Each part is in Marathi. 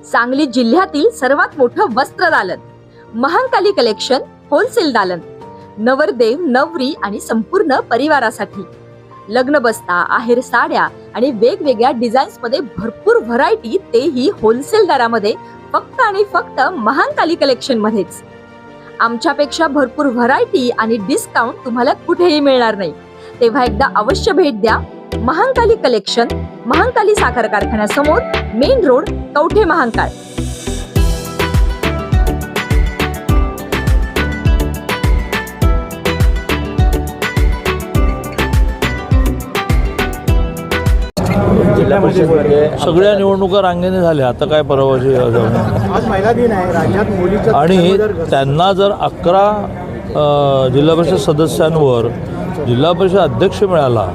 सांगली जिल्ह्यातील सर्वात मोठं वस्त्र दालन, महांकाली कलेक्शन होलसेल दालन, नवरदेव नवरी आणि संपूर्ण परिवारासाठी लग्न बस्ता, आहेर साड्या आणि वेगवेगळ्या डिझाईन्स मध्ये भरपूर व्हरायटी, तेही होलसेल दरामध्ये, फक्त आणि फक्त महांकाली कलेक्शन मध्येच. आमच्यापेक्षा भरपूर व्हरायटी आणि डिस्काउंट तुम्हाला कुठेही मिळणार नाही. तेव्हा एकदा अवश्य भेट द्या. महांकाली कलेक्शन, महांकाली साखर कारखान्यासमोर, मेन रोड, कवठे महांकाळ. जिल्हा परिषदेमध्ये सगळ्या निवडणुका रांगेने झाल्या. आता काय परवाची आज महिला दिन आहे. राज्यात मुलीच्या आणि त्यांना जर 11 जिल्हा परिषद सदस्यांवर जिल्हा परिषद अध्यक्ष मिळाला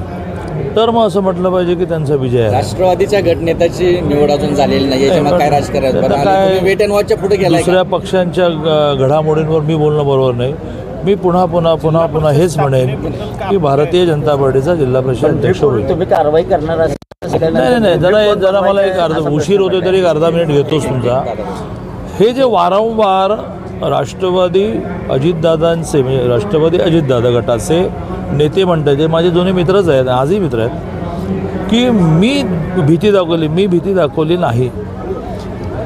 तर मग असं म्हटलं पाहिजे की त्यांचा विजय आहे. राष्ट्रवादीच्या गटनेत्याची निवड अजून झालेली नाही, याच्यामुळे काय राजकारण वेट अँड वॉचच्या पुढे गेला. दुसऱ्या पक्षांच्या घडामोडींवर मी बोलणं बरोबर नाही. मी पुन्हा हेच म्हणेन की भारतीय जनता पार्टीचा जिल्हा परिषद अध्यक्ष होईल. तुम्ही कारवाई करणार नाही, जरा मला एक उशीर होतो तरी 1/2 मिनिट घेतोच तुमचा. हे जे वारंवार राष्ट्रवादी अजितदादांचे, म्हणजे राष्ट्रवादी अजितदादा गटाचे नेते म्हणतात, ते माझे दोन्ही मित्रच आहेत, आजही मित्र आहेत, की मी भीती दाखवली नाही.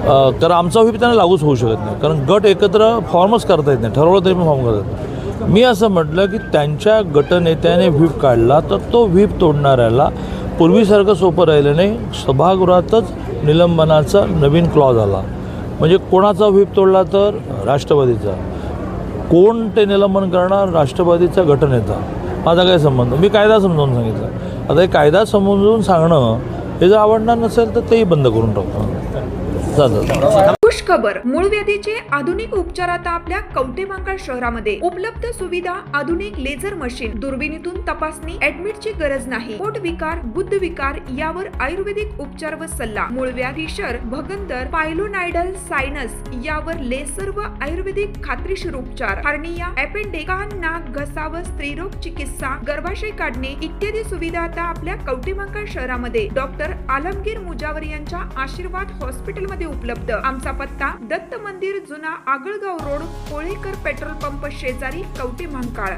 कारण आमचा व्हीप त्यांना लागूच होऊ शकत नाही, कारण गट एकत्र फॉर्मच करता येत नाही, ठरवलं तरी पण फॉर्म करता येत नाही. मी असं म्हटलं की त्यांच्या गटनेत्याने व्हीप काढला तर तो व्हीप तोडणाऱ्याला पूर्वीसारखं सोपं राहिलं नाही. सभागृहातच निलंबनाचा नवीन क्लॉज आला. म्हणजे कोणाचा व्हीप तोडला तर राष्ट्रवादीचा. कोण ते निलंबन करणार? राष्ट्रवादीचा गटनेता. माझा काय संबंध? मी कायदा समजावून सांगितलं. आता हे कायदा समजून सांगणं हे जर आवडणार नसेल तर तेही बंद करून टाकतो. खुश खबर, मूळ व्याधीचे आधुनिक उपचार आता आपल्या कवठे महांकाळ शहरामध्ये उपलब्ध. सुविधा, आधुनिक लेझर मशीन, दुर्बिणीतून तपासणी, ऍडमिटची गरज नाही. पोट विकार, बुद्ध विकार यावर आयुर्वेदिक उपचार व सल्ला. मूळव्याध, फिशर, भगंदर, पायलोनायडल, सायनस यावर लेसर व आयुर्वेदिक खात्रीशीर उपचार. हार्निया, अपेंडिक्स, कान, नाक, घसा व स्त्रीरोग चिकित्सा, गर्भाशय काढणे इत्यादी सुविधा आता आपल्या कवठे महांकाळ शहरामध्ये डॉक्टर आलमगीर मुजावर यांच्या आशीर्वाद हॉस्पिटल मध्ये उपलब्ध. आमचा पत्ता दत्त मंदिर, जुना Agalgaon road, Kolekar petrol pump शेजारी, कवठे महांकाळ.